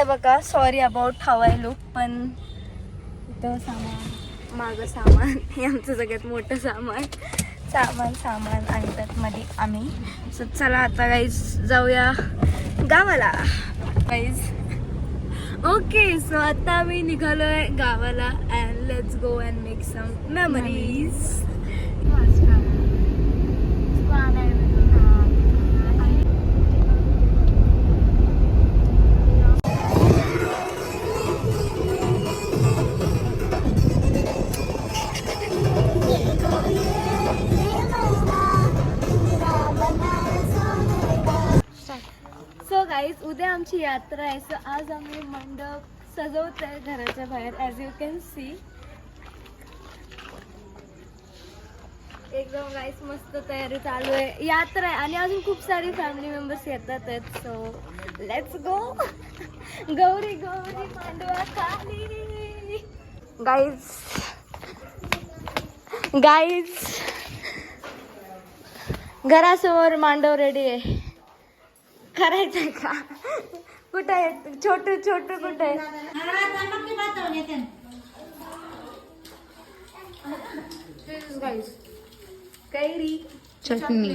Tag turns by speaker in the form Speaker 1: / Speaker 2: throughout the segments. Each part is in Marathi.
Speaker 1: बघा, sorry about how I look, पण इथं सामान, मागं सामान, हे आमचं सगळ्यात मोठं सामान आणि त्यातमध्ये आम्ही. सो चला आता गाईज जाऊया गावाला गाईज. ओके, सो आता आम्ही निघालोय गावाला and let's go and make some memories. So guys, उद्या आमची यात्रा आहे. सो आज आम्ही मंडप सजवतोय घराच्या बाहेर. ॲज यू कॅन सी एकदम गाईज मस्त तयारी चालू आहे. यात्रा आहे आणि अजून खूप सारी फॅमिली मेंबर्स येतात आहेत. सो लेट्स गो. गौरी गौरी मांडवा खाली. गाईज घरासमोर मांडव रेडी आहे. करायचंय का? कुठं आहे छोटू? कुठं आहे? कैरी चटणी.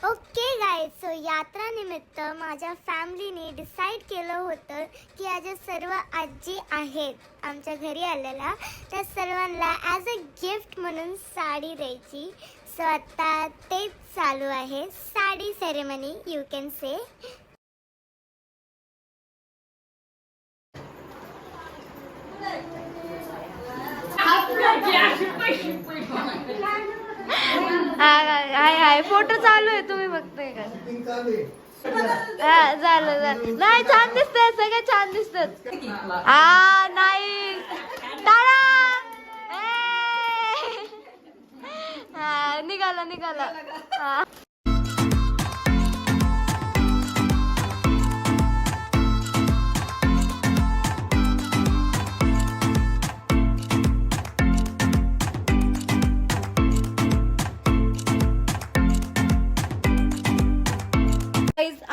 Speaker 2: ओके गाईज, सो यात्रा निमित्त माझ्या फॅमिलीने डिसाईड केलं होतं की या ज्या सर्व आजी आहेत आमच्या घरी आलेल्या, त्या सर्वांना ॲज अ गिफ्ट म्हणून साडी द्यायची. सो आता तेच चालू आहे, sari ceremony you can say.
Speaker 1: High photo चालू आहे, तुम्ही बघताय का? हा झालं. नाही, छान दिसतंय, सगळे छान दिसतात. हा नाही, टाळा. हा निघाला. हा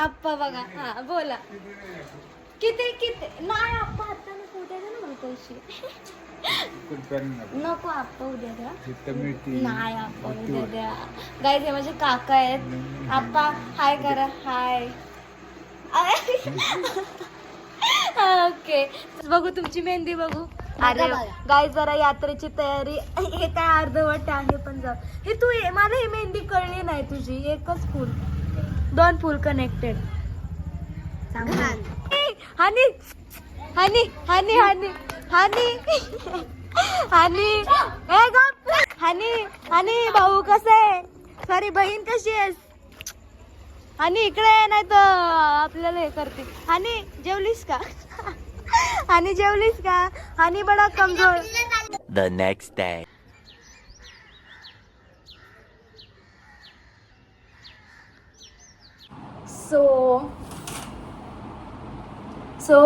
Speaker 1: आप्पा बघा. हा बोला. किती नाही आप्पा आता नको, उद्या द्या ना मला पैसे. नको आप्पा उद्या द्या. नाही आप्पा उद्या द्या. गाईज हे माझे काका आहेत. आप्पा हाय करा. हाय. ओके, बघू तुमची मेहंदी बघू. अरे गाईज जरा यात्रेची तयारी. हे काय अर्धवट आहे पण जाऊ. हे तू मला ही मेहंदी कळली नाही तुझी. एकच फुल, 2 फुल कनेक्टेड. हानी भाऊ कसा आहे? सॉरी बहीण कशी आहेस? हानी इकडे नाही तर आपल्याला हे करते. हानी जेवलीस का? हानी बडा कमजोर.
Speaker 3: The next day.
Speaker 1: So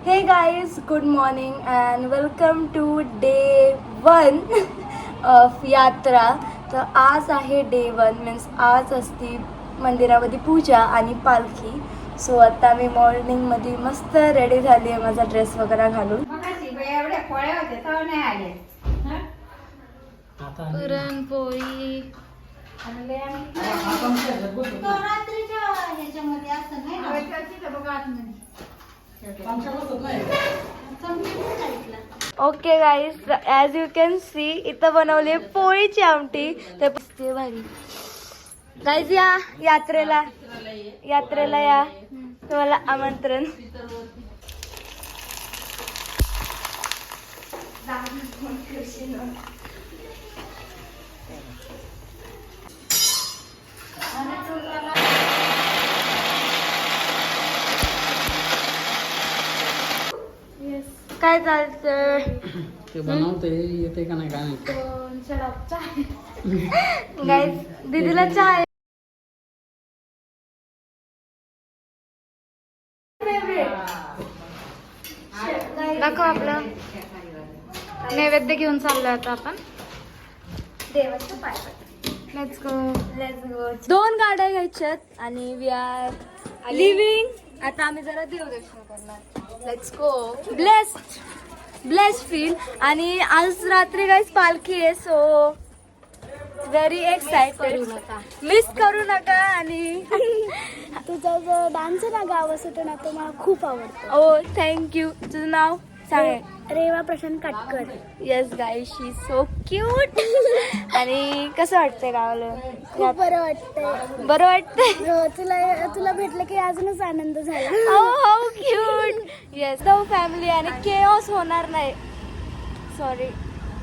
Speaker 1: hey guys, good morning and welcome to day 1 of यात्रा. तर आज आहे डे 1, मीन्स आज असती मंदिरामध्ये पूजा आणि पालखी. सो आता मी मॉर्निंगमध्ये मस्त रेडी झाली आहे, माझा ड्रेस वगैरे घालून. Puran poli okay guys, as you can see इथं बनवली पोळीची आमटी. ते भारी. गाईज या यात्रेला या, तुम्हाला आमंत्रण. काय चालतं?
Speaker 4: ते बनवते येते का नाही काय नाही.
Speaker 1: गाईज दीदीला चहा
Speaker 5: दाखव. आपलं नैवेद्य घेऊन चाललोय आता आपण
Speaker 1: देवाचं पाय.
Speaker 5: Let's go.
Speaker 1: Let's go. 2 गाड्या घ्यायच्यात आणि वी आर लिव्हिंग. आता आम्ही जरा देवदर्शन करणार. Let's go. Blessed feel. आणि आज रात्री गाईस पालखी आहे, सो व्हेरी एक्साइटेड. मिस करू नका. आणि
Speaker 2: तुझा जो डान्स आहे ना गाव असतो ना तो मला खूप आवडतो.
Speaker 1: ओ थँक्यू. तुझं नाव सांग.
Speaker 2: Reva Prashant Katkar.
Speaker 1: Yes guys, she so cute. आणि कसं वाटतंय गावाला?
Speaker 2: खूप बरं वाटतंय.
Speaker 1: बरं वाटतंय.
Speaker 2: तुला भेटलं की अजूनच आनंद झाला.
Speaker 1: How cute. Yes, the family. आणि केऑस होणार नाही. सॉरी,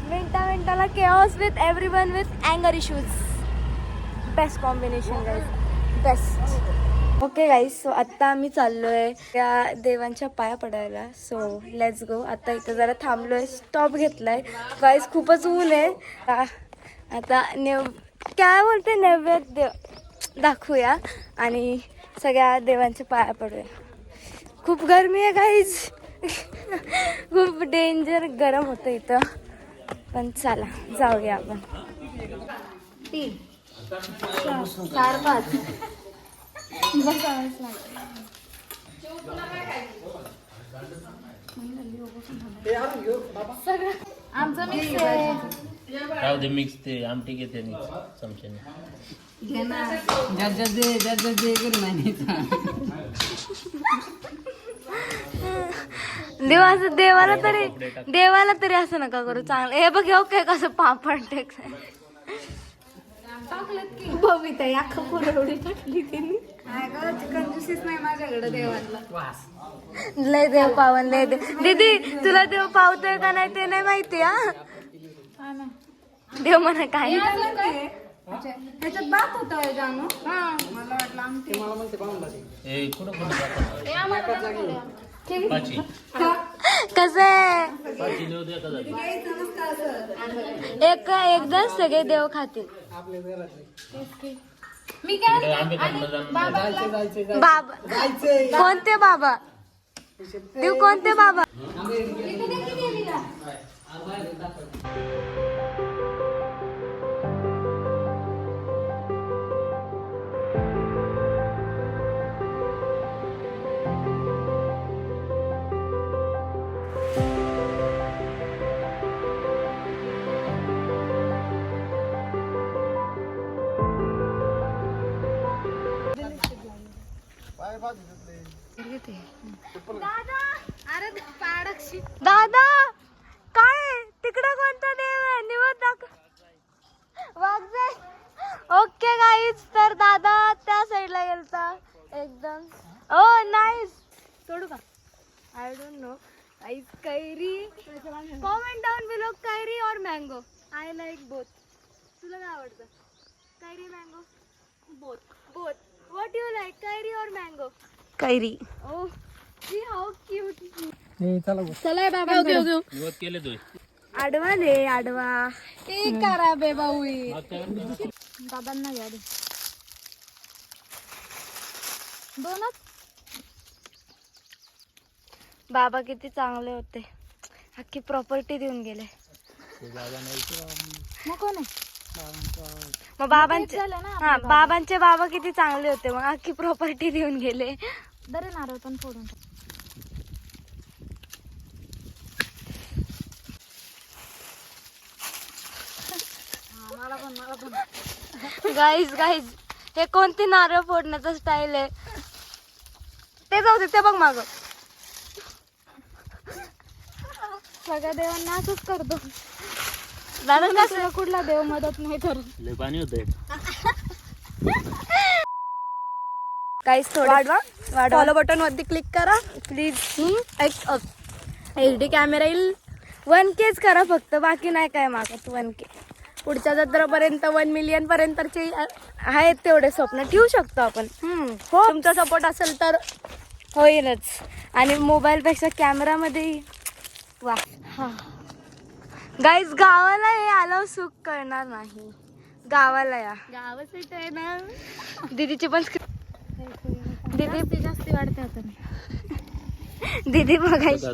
Speaker 1: मिनिटाला केऑस विथ एव्हरीवन विथ अँगर issues. Best combination guys, best. Okay guys, so आत्ता आम्ही चाललोय त्या देवांच्या पाया पडायला. So let's go. आता इथं जरा थांबलोय, स्टॉप घेतलाय. गाईज खूपच ऊन आहे. आता काय बोलते, नैवेद्य दाखवूया आणि सगळ्या देवांच्या पाया पडूया. खूप गरमी आहे गाईज. खूप डेंजर गरम होतं इथं. पण चला जाऊया आपण. 3 4 5 सगळं आमचं मिक्स आहे.
Speaker 6: राहू दे मिक्स. ते आमटी घेते चमच्याने.
Speaker 1: देवाला तरी असं नका करू. चांगलं हे बघ, हो काय कसं पापड टेक्स बबिता अख्खा पुरवडी टाकली त्यांनी. लय देव पावन, लय देव. दीदी तुला देव पावतोय का नाही ते नाही माहिती. हा देव म्हणा काय त्याच्यात बात होता जानू. मला वाटलं आमची
Speaker 6: ए कुठं पाची
Speaker 1: कसं आहे.
Speaker 6: पाची नेऊ दे का जागी.
Speaker 1: एकदा सगळे देव खातील. मी काय
Speaker 6: आंबे खात
Speaker 1: बाबा. कोणते बाबा? देव कोणते बाबा? दादा काय तिकडं कोणता देव आहे? निवड दाखव. वाघ. ओके गाईज, तर दादा त्या साईडला गेलता एकदम. ओ नाईस. सोडू का? I don't know guys. कैरी. कॉमेंट डाऊन बिलो कैरी और मँगो. I like both. तुला काय आवडतं? कैरी mango? Both. What you like, कैरी और मँगो? कैरी. ओ सी हाऊ क्यूट. चला बाबा.
Speaker 6: निवत केले तू.
Speaker 1: आडवा दे, आडवा. ते करा बे भाऊ.
Speaker 2: बाबांना घ्या दे. दोनच.
Speaker 1: बाबा किती चांगले होते. अख्खी प्रॉपर्टी देऊन गेले.
Speaker 2: मग कोण आहे?
Speaker 1: मग बाबांचे बाबांचे बाबा किती चांगले होते. मग अख्खी प्रॉपर्टी देऊन गेले.
Speaker 2: दरे नारळ पण फोडून.
Speaker 1: गाईज हे कोणती नारळ फोडण्याचा स्टाईल आहे ते जाऊ दे. ते बघ माग.
Speaker 2: सगळ्या देवांना असंच करतो.
Speaker 1: दादा कसं
Speaker 2: कुठला देव मदत नाही करत.
Speaker 6: लय पाणी होतंय.
Speaker 1: गाईज थोडं फॉलो बटन वरती क्लिक करा प्लीज. HD कॅमेरा येईल. 1Kच करा फक्त, बाकी नाही काय मागत. 1K पुढच्या जत्रापर्यंत 1 मिलियन पर्यंतचे आहेत तेवढे स्वप्न ठेवू शकतो आपण. हो, तुमचा सपोर्ट असेल तर होईलच. आणि मोबाईलपेक्षा कॅमेरामध्ये वा. गाईज गावाला हे आलं सुख करणार नाही. गावाला या. गावासाठी आहे ना. दीदीची पण दीदी
Speaker 2: जास्ती वाढते आता.
Speaker 1: दीदी बघायची.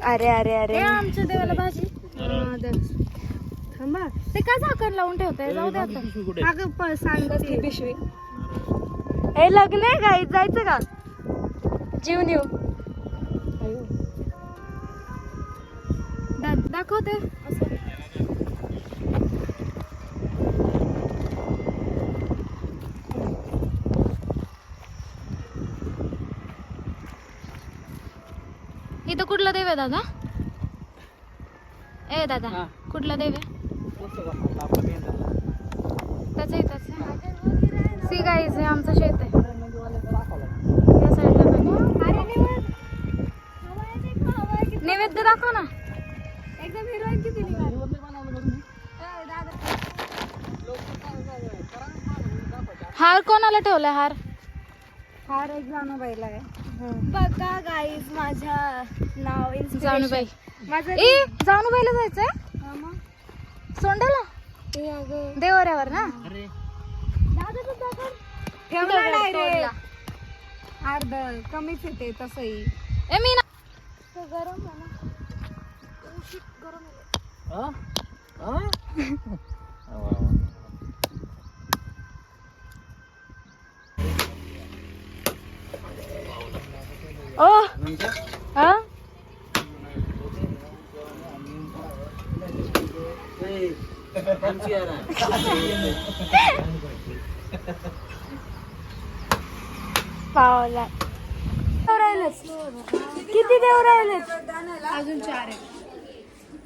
Speaker 1: अरे अरे अरे
Speaker 2: आमच्या देवाला भाजी.
Speaker 5: थांबा ते काय झाकण लावून ठेवताय जाऊ दे आता अगं सांग कसली पिशवी
Speaker 1: हे लग्न आहे गाई जायचं का जीवन येऊ
Speaker 5: दाखवते असं इथं कुठला देव आहे दादा ए दादा
Speaker 4: हा.
Speaker 5: कुठला देव आहे त्याच इथंच सी गाईज हे आमचं शेत आहे त्या साईडला नैवेद्य दाखव ना एकदम हिरोईनची फिलिंग हार कोणाला ठेवलाय हार
Speaker 1: हार एक जानूबाईला आहे बघा गाईज माझ्या नाव
Speaker 5: जानुबाई
Speaker 1: माझं
Speaker 5: ए जानुबाईला जायचंय सोंडाला देवऱ्यावर ना
Speaker 1: ठेवला नाही रे अर्ध कमीच येते तसंही
Speaker 5: ए मी ना
Speaker 1: गरम आहे ना ओ हा पावला किती देव राहिलेत
Speaker 5: अजून 4 आहे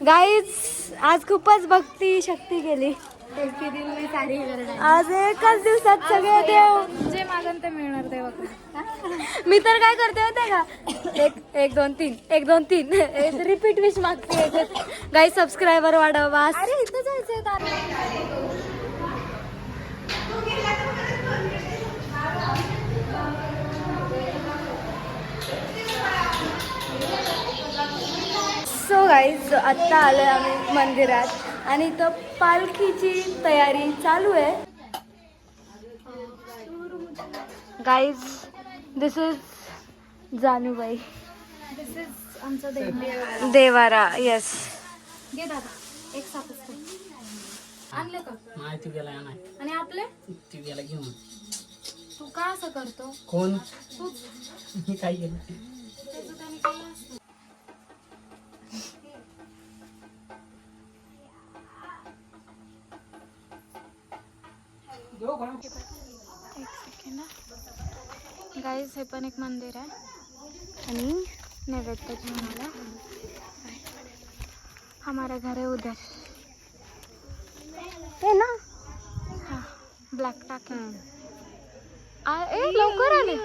Speaker 1: गाईज आज खूपच भक्ती शक्ती केली आज एकाच दिवसात सगळे देव
Speaker 5: जे मागन ते मिळणार देवाकडे
Speaker 1: मी तर काय करते माहितीये का एक 2 3 1 2 3 रिपीट विश मागते गाईज सबस्क्रायबर वाढवा
Speaker 5: अरे इथं जायचंय
Speaker 1: सो गाईज आत्ता आलोय आम्ही मंदिरात आणि इथं पालखीची तयारी चालू आहे guys this is Janubai
Speaker 5: this is आमचं
Speaker 1: देवारा येस
Speaker 5: घे दादा एक सापच आणले का
Speaker 4: नाही तू गेला नाही
Speaker 5: आणि आपले
Speaker 4: तू गेला घेऊन
Speaker 5: तू का असं करतो
Speaker 4: कोण
Speaker 5: तूच
Speaker 4: मी काय केलं
Speaker 5: त्याचं त्याने केलं असतं. एक सेकंड गाईज हे पण एक मंदिर आहे आणि नैवेद्य घेऊन आला हमारा घर है उधर
Speaker 1: हे ना
Speaker 5: हाँ ब्लॅक टाक ए लवकर आले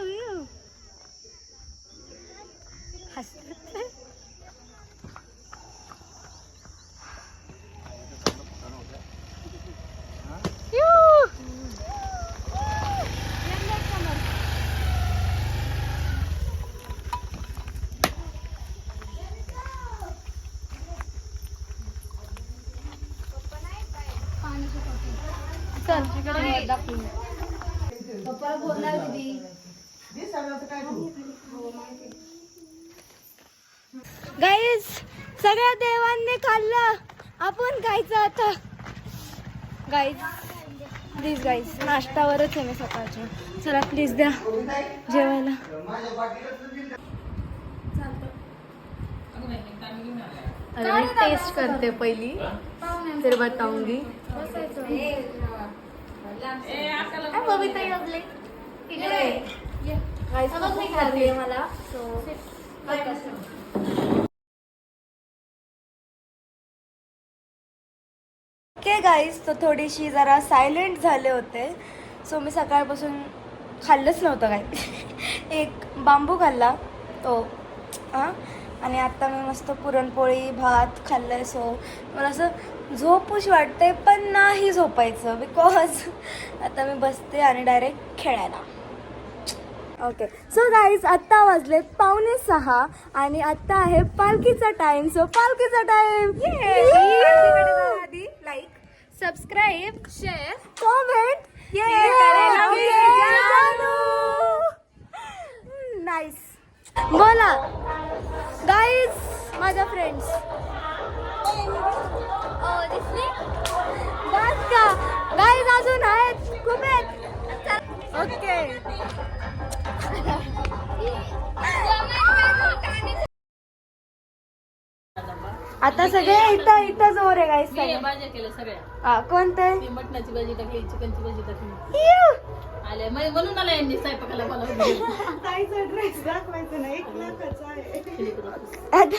Speaker 1: गाईज सगळ्या देवांनी खाल्लं आपण खायचं आता गाईज प्लीज गाईज नाश्त्यावरच आहे मी सकाळच्या चला प्लीज द्या जेवायला अरे मी टेस्ट करते पहिली फिर बताऊंगी बबिताई आपले मला ओके गाईज तो थोडीशी जरा सायलेंट झाले होते सो मी सकाळपासून खाल्लंच नव्हतं काय एक बांबू खाल्ला तो हां आणि आता मी मस्त पुरणपोळी भात खाल्लं सो मला असं झोपूशी वाटते पण नाही झोपायचं बिकॉज आता मी बसते आणि डायरेक्ट खेळायला ओके सो गाईज आत्ता वाजलेत 5:45 आणि आत्ता आहे पालखीचा टाइम सो पालखीचा time like subscribe share comment nice बोला गाईज माझ्या फ्रेंड्स आता सगळे इथं जोर आहे गाईस
Speaker 7: मी
Speaker 1: सगळे.
Speaker 7: भाज्या केल्या सगळ्या.
Speaker 1: हा, कोणतं
Speaker 7: मी मटणाची भाजी टाकली, चिकनची भाजी टाकली.
Speaker 1: इव!
Speaker 7: आल्या म्हणून आला यांनी स्वयंपाकाला बोलावलं.
Speaker 1: आता